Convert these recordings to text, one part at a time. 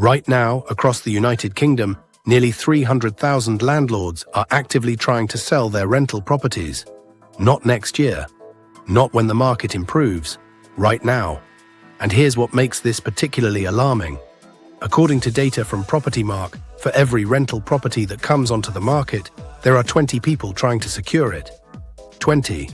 Right now, across the United Kingdom, nearly 300,000 landlords are actively trying to sell their rental properties. Not next year. Not when the market improves. Right now. And here's what makes this particularly alarming. According to data from Propertymark, for every rental property that comes onto the market, there are 20 people trying to secure it. 20.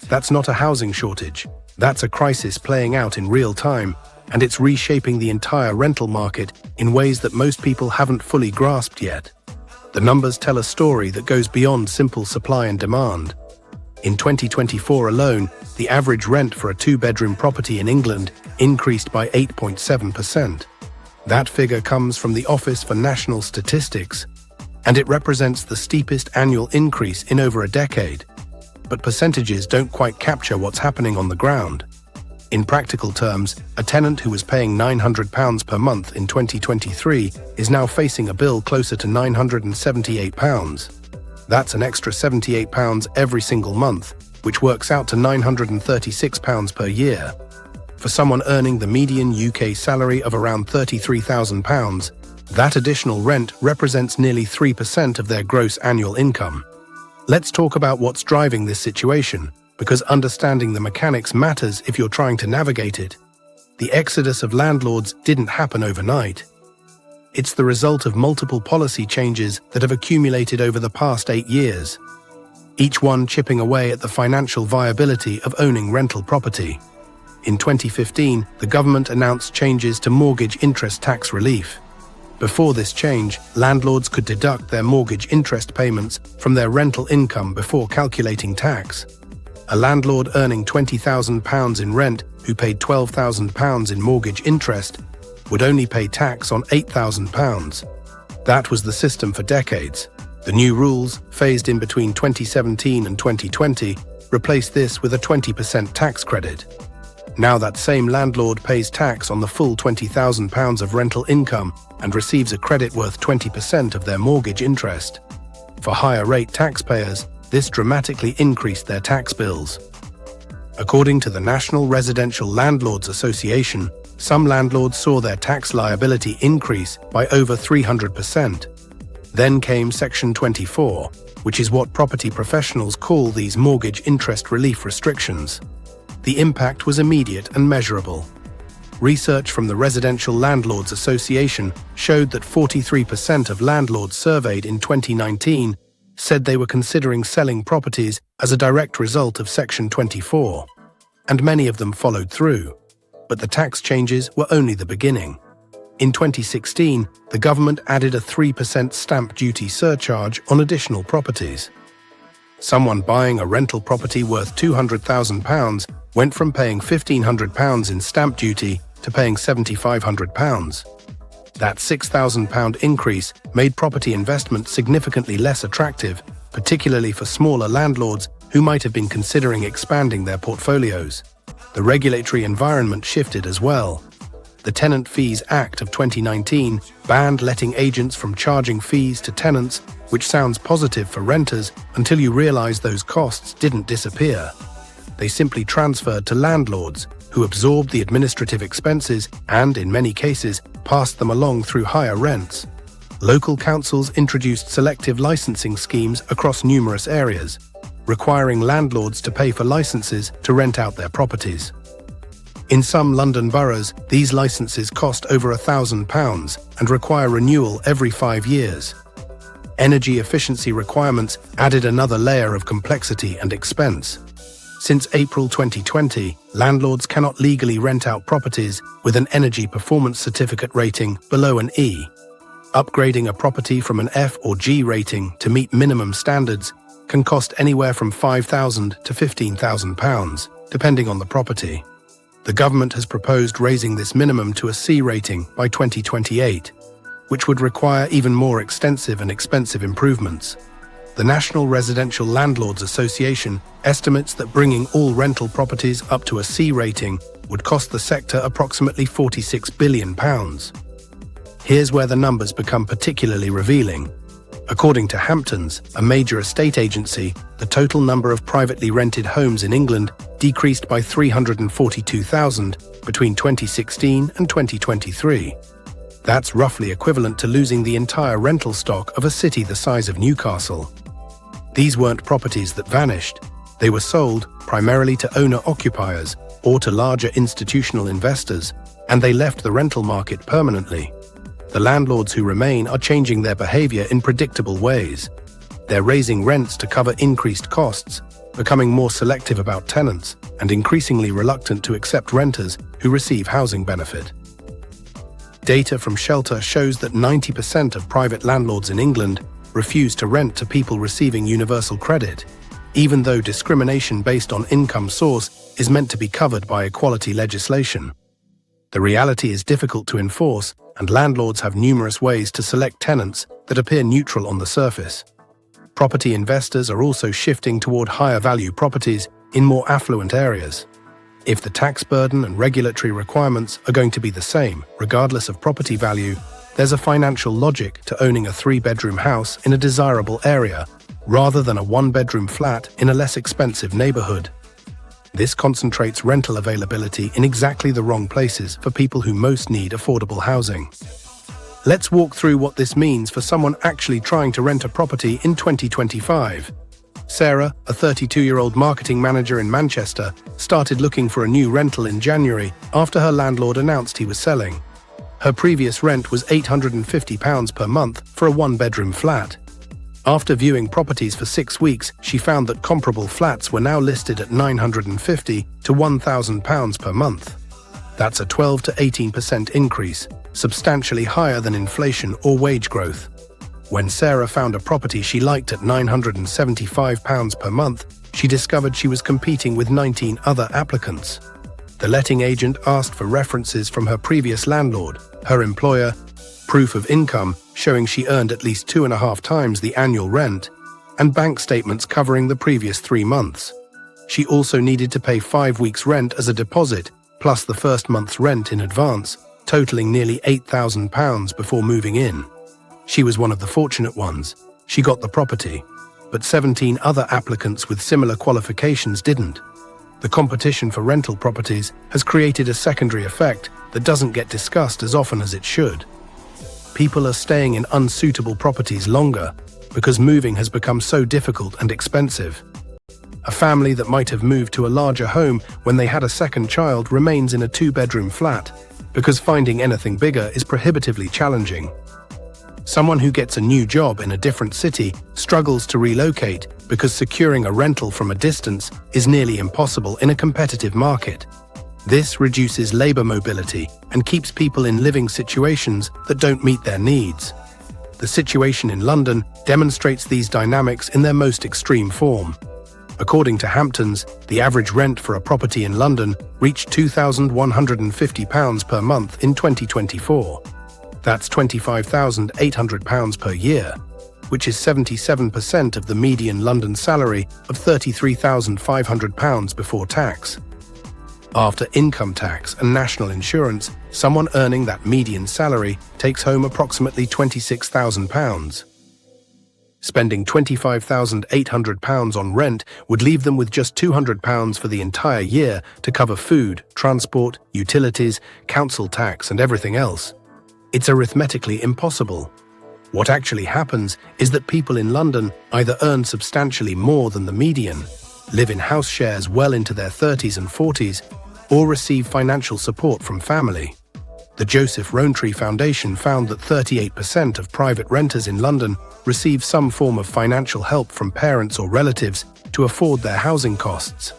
That's not a housing shortage. That's a crisis playing out in real time, and it's reshaping the entire rental market in ways that most people haven't fully grasped yet. The numbers tell a story that goes beyond simple supply and demand. In 2024 alone, the average rent for a two-bedroom property in England increased by 8.7%. That figure comes from the Office for National Statistics, and it represents the steepest annual increase in over a decade. But percentages don't quite capture what's happening on the ground. In practical terms, a tenant who was paying £900 per month in 2023 is now facing a bill closer to £978. That's an extra £78 every single month, which works out to £936 per year. For someone earning the median UK salary of around £33,000, that additional rent represents nearly 3% of their gross annual income. Let's talk about what's driving this situation, because understanding the mechanics matters if you're trying to navigate it. The exodus of landlords didn't happen overnight. It's the result of multiple policy changes that have accumulated over the past 8 years, each one chipping away at the financial viability of owning rental property. In 2015, the government announced changes to mortgage interest tax relief. Before this change, landlords could deduct their mortgage interest payments from their rental income before calculating tax. A landlord earning £20,000 in rent who paid £12,000 in mortgage interest would only pay tax on £8,000. That was the system for decades. The new rules, phased in between 2017 and 2020, replaced this with a 20% tax credit. Now that same landlord pays tax on the full £20,000 of rental income and receives a credit worth 20% of their mortgage interest. For higher-rate taxpayers, this dramatically increased their tax bills. According to the National Residential Landlords Association, some landlords saw their tax liability increase by over 300%. Then came Section 24, which is what property professionals call these mortgage interest relief restrictions. The impact was immediate and measurable. Research from the Residential Landlords Association showed that 43% of landlords surveyed in 2019 said they were considering selling properties as a direct result of Section 24, and many of them followed through. But the tax changes were only the beginning. In 2016, the government added a 3% stamp duty surcharge on additional properties. Someone buying a rental property worth £200,000 went from paying £1,500 in stamp duty to paying £7,500. That £6,000 increase made property investment significantly less attractive, particularly for smaller landlords who might have been considering expanding their portfolios. The regulatory environment shifted as well. The Tenant Fees Act of 2019 banned letting agents from charging fees to tenants, which sounds positive for renters until you realize those costs didn't disappear. They simply transferred to landlords, who absorbed the administrative expenses and, in many cases, passed them along through higher rents. Local councils introduced selective licensing schemes across numerous areas, requiring landlords to pay for licenses to rent out their properties. In some London boroughs, these licenses cost over £1,000 and require renewal every 5 years. Energy efficiency requirements added another layer of complexity and expense. Since April 2020, landlords cannot legally rent out properties with an energy performance certificate rating below an E. Upgrading a property from an F or G rating to meet minimum standards can cost anywhere from £5,000 to £15,000, depending on the property. The government has proposed raising this minimum to a C rating by 2028, which would require even more extensive and expensive improvements. The National Residential Landlords Association estimates that bringing all rental properties up to a C rating would cost the sector approximately £46 billion. Here's where the numbers become particularly revealing. According to Hamptons, a major estate agency, the total number of privately rented homes in England decreased by 342,000 between 2016 and 2023. That's roughly equivalent to losing the entire rental stock of a city the size of Newcastle. These weren't properties that vanished. They were sold primarily to owner-occupiers or to larger institutional investors, and they left the rental market permanently. The landlords who remain are changing their behavior in predictable ways. They're raising rents to cover increased costs, becoming more selective about tenants, and increasingly reluctant to accept renters who receive housing benefit. Data from Shelter shows that 90% of private landlords in England refuse to rent to people receiving universal credit, even though discrimination based on income source is meant to be covered by equality legislation. The reality is difficult to enforce, and landlords have numerous ways to select tenants that appear neutral on the surface. Property investors are also shifting toward higher-value properties in more affluent areas. If the tax burden and regulatory requirements are going to be the same, regardless of property value, there's a financial logic to owning a 3-bedroom house in a desirable area, rather than a 1-bedroom flat in a less expensive neighborhood. This concentrates rental availability in exactly the wrong places for people who most need affordable housing. Let's walk through what this means for someone actually trying to rent a property in 2025. Sarah, a 32-year-old marketing manager in Manchester, started looking for a new rental in January after her landlord announced he was selling. Her previous rent was £850 per month for a 1-bedroom flat. After viewing properties for 6 weeks, she found that comparable flats were now listed at £950 to £1,000 per month. That's a 12 to 18% increase, substantially higher than inflation or wage growth. When Sarah found a property she liked at £975 per month, she discovered she was competing with 19 other applicants. The letting agent asked for references from her previous landlord, her employer, proof of income showing she earned at least 2.5 times the annual rent, and bank statements covering the previous 3 months. She also needed to pay 5 weeks' rent as a deposit, plus the first month's rent in advance, totaling nearly £8,000 before moving in. She was one of the fortunate ones. She got the property, but 17 other applicants with similar qualifications didn't. The competition for rental properties has created a secondary effect that doesn't get discussed as often as it should. People are staying in unsuitable properties longer because moving has become so difficult and expensive. A family that might have moved to a larger home when they had a second child remains in a 2-bedroom flat because finding anything bigger is prohibitively challenging. Someone who gets a new job in a different city struggles to relocate because securing a rental from a distance is nearly impossible in a competitive market. This reduces labor mobility and keeps people in living situations that don't meet their needs. The situation in London demonstrates these dynamics in their most extreme form. According to Hamptons, the average rent for a property in London reached £2,150 per month in 2024. That's £25,800 per year, which is 77% of the median London salary of £33,500 before tax. After income tax and national insurance, someone earning that median salary takes home approximately £26,000. Spending £25,800 on rent would leave them with just £200 for the entire year to cover food, transport, utilities, council tax, and everything else. It's arithmetically impossible. What actually happens is that people in London either earn substantially more than the median, live in house shares well into their 30s and 40s, or receive financial support from family. The Joseph Rowntree Foundation found that 38% of private renters in London receive some form of financial help from parents or relatives to afford their housing costs.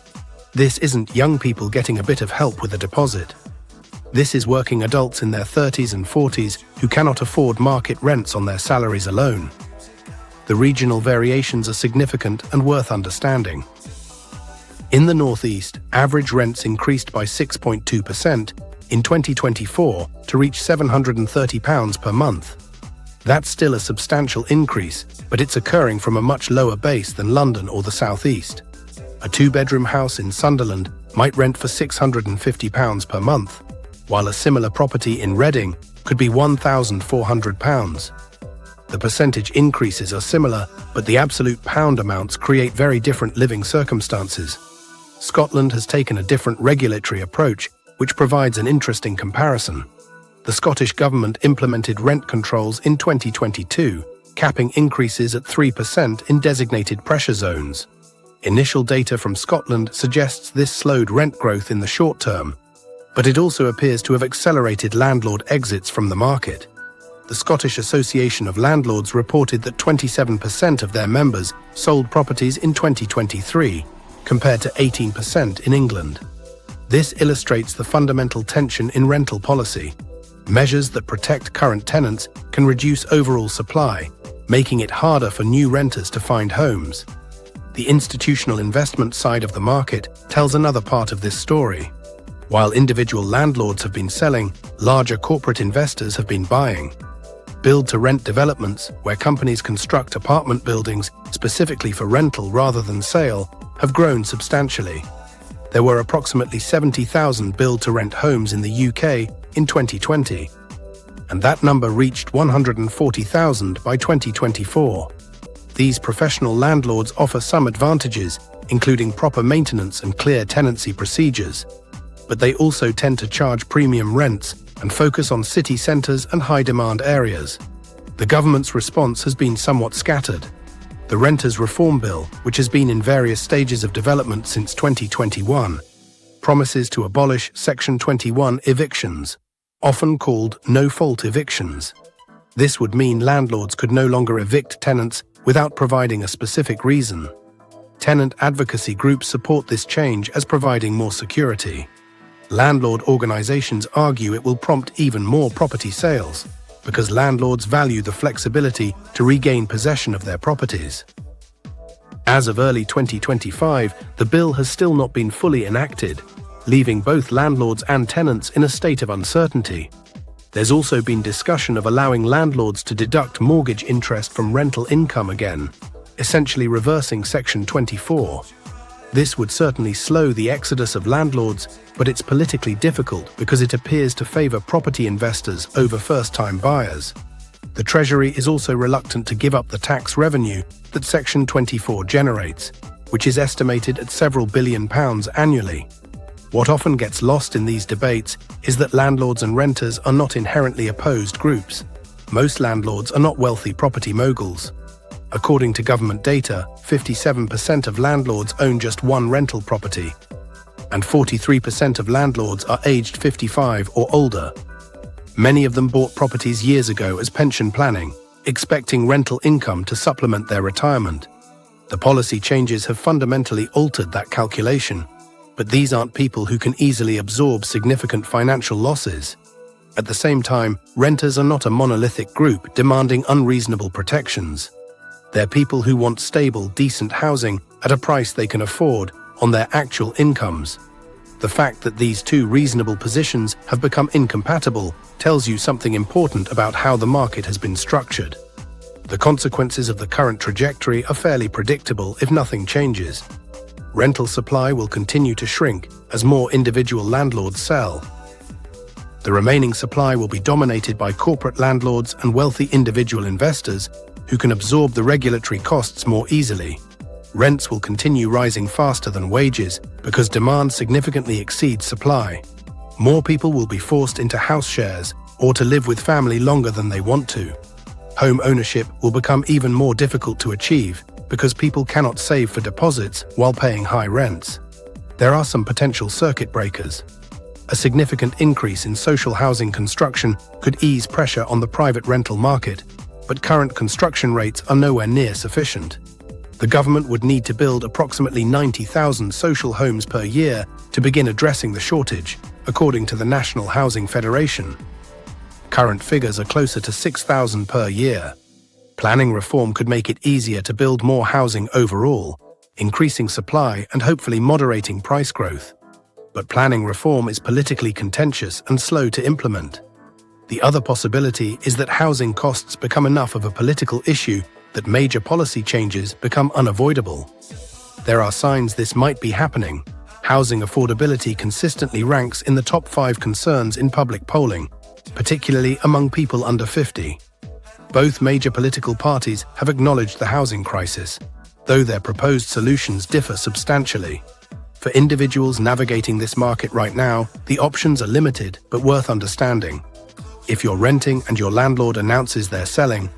This isn't young people getting a bit of help with a deposit. This is working adults in their 30s and 40s who cannot afford market rents on their salaries alone. The regional variations are significant and worth understanding. In the Northeast, average rents increased by 6.2% in 2024 to reach £730 per month. That's still a substantial increase, but it's occurring from a much lower base than London or the Southeast. A 2-bedroom house in Sunderland might rent for £650 per month, while a similar property in Reading could be £1,400. The percentage increases are similar, but the absolute pound amounts create very different living circumstances. Scotland has taken a different regulatory approach, which provides an interesting comparison. The Scottish Government implemented rent controls in 2022, capping increases at 3% in designated pressure zones. Initial data from Scotland suggests this slowed rent growth in the short term, but it also appears to have accelerated landlord exits from the market. The Scottish Association of Landlords reported that 27% of their members sold properties in 2023, compared to 18% in England. This illustrates the fundamental tension in rental policy. Measures that protect current tenants can reduce overall supply, making it harder for new renters to find homes. The institutional investment side of the market tells another part of this story. While individual landlords have been selling, larger corporate investors have been buying. Build-to-rent developments, where companies construct apartment buildings specifically for rental rather than sale, have grown substantially. There were approximately 70,000 build-to-rent homes in the UK in 2020, and that number reached 140,000 by 2024. These professional landlords offer some advantages, including proper maintenance and clear tenancy procedures, but they also tend to charge premium rents and focus on city centres and high-demand areas. The government's response has been somewhat scattered. The Renters' Reform Bill, which has been in various stages of development since 2021, promises to abolish Section 21 evictions, often called no-fault evictions. This would mean landlords could no longer evict tenants without providing a specific reason. Tenant advocacy groups support this change as providing more security. Landlord organizations argue it will prompt even more property sales, because landlords value the flexibility to regain possession of their properties. As of early 2025, the bill has still not been fully enacted, leaving both landlords and tenants in a state of uncertainty. There's also been discussion of allowing landlords to deduct mortgage interest from rental income again, essentially reversing Section 24. This would certainly slow the exodus of landlords, but it's politically difficult because it appears to favor property investors over first-time buyers. The Treasury is also reluctant to give up the tax revenue that Section 24 generates, which is estimated at several £billion annually. What often gets lost in these debates is that landlords and renters are not inherently opposed groups. Most landlords are not wealthy property moguls. According to government data, 57% of landlords own just one rental property, and 43% of landlords are aged 55 or older. Many of them bought properties years ago as pension planning, expecting rental income to supplement their retirement. The policy changes have fundamentally altered that calculation, but these aren't people who can easily absorb significant financial losses. At the same time, renters are not a monolithic group demanding unreasonable protections. They're people who want stable, decent housing at a price they can afford on their actual incomes. The fact that these two reasonable positions have become incompatible tells you something important about how the market has been structured. The consequences of the current trajectory are fairly predictable if nothing changes. Rental supply will continue to shrink as more individual landlords sell. The remaining supply will be dominated by corporate landlords and wealthy individual investors who can absorb the regulatory costs more easily. Rents will continue rising faster than wages because demand significantly exceeds supply. More people will be forced into house shares or to live with family longer than they want to. Home ownership will become even more difficult to achieve because people cannot save for deposits while paying high rents. There are some potential circuit breakers. A significant increase in social housing construction could ease pressure on the private rental market, but current construction rates are nowhere near sufficient. The government would need to build approximately 90,000 social homes per year to begin addressing the shortage, according to the National Housing Federation. Current figures are closer to 6,000 per year. Planning reform could make it easier to build more housing overall, increasing supply and hopefully moderating price growth. But planning reform is politically contentious and slow to implement. The other possibility is that housing costs become enough of a political issue that major policy changes become unavoidable. There are signs this might be happening. Housing affordability consistently ranks in the top 5 concerns in public polling, particularly among people under 50. Both major political parties have acknowledged the housing crisis, though their proposed solutions differ substantially. For individuals navigating this market right now, the options are limited but worth understanding. If you're renting and your landlord announces they're selling,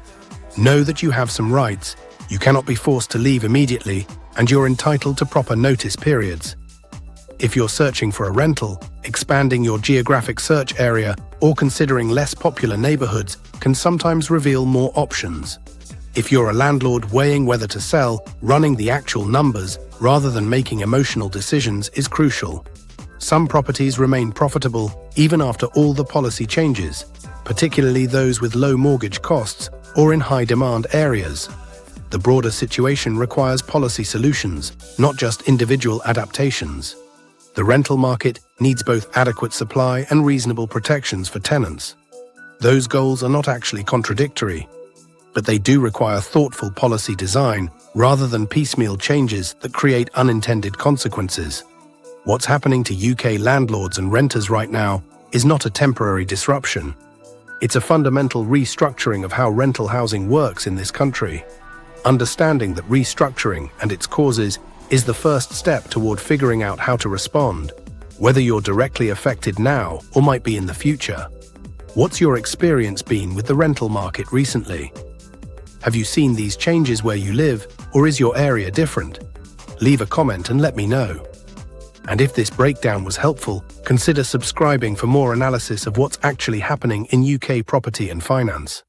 know that you have some rights. You cannot be forced to leave immediately, and you're entitled to proper notice periods. If you're searching for a rental, expanding your geographic search area or considering less popular neighborhoods can sometimes reveal more options. If you're a landlord weighing whether to sell, running the actual numbers rather than making emotional decisions is crucial. Some properties remain profitable even after all the policy changes, particularly those with low mortgage costs or in high-demand areas. The broader situation requires policy solutions, not just individual adaptations. The rental market needs both adequate supply and reasonable protections for tenants. Those goals are not actually contradictory, but they do require thoughtful policy design rather than piecemeal changes that create unintended consequences. What's happening to UK landlords and renters right now is not a temporary disruption. It's a fundamental restructuring of how rental housing works in this country. Understanding that restructuring and its causes is the first step toward figuring out how to respond, whether you're directly affected now or might be in the future. What's your experience been with the rental market recently? Have you seen these changes where you live, or is your area different? Leave a comment and let me know. And if this breakdown was helpful, consider subscribing for more analysis of what's actually happening in UK property and finance.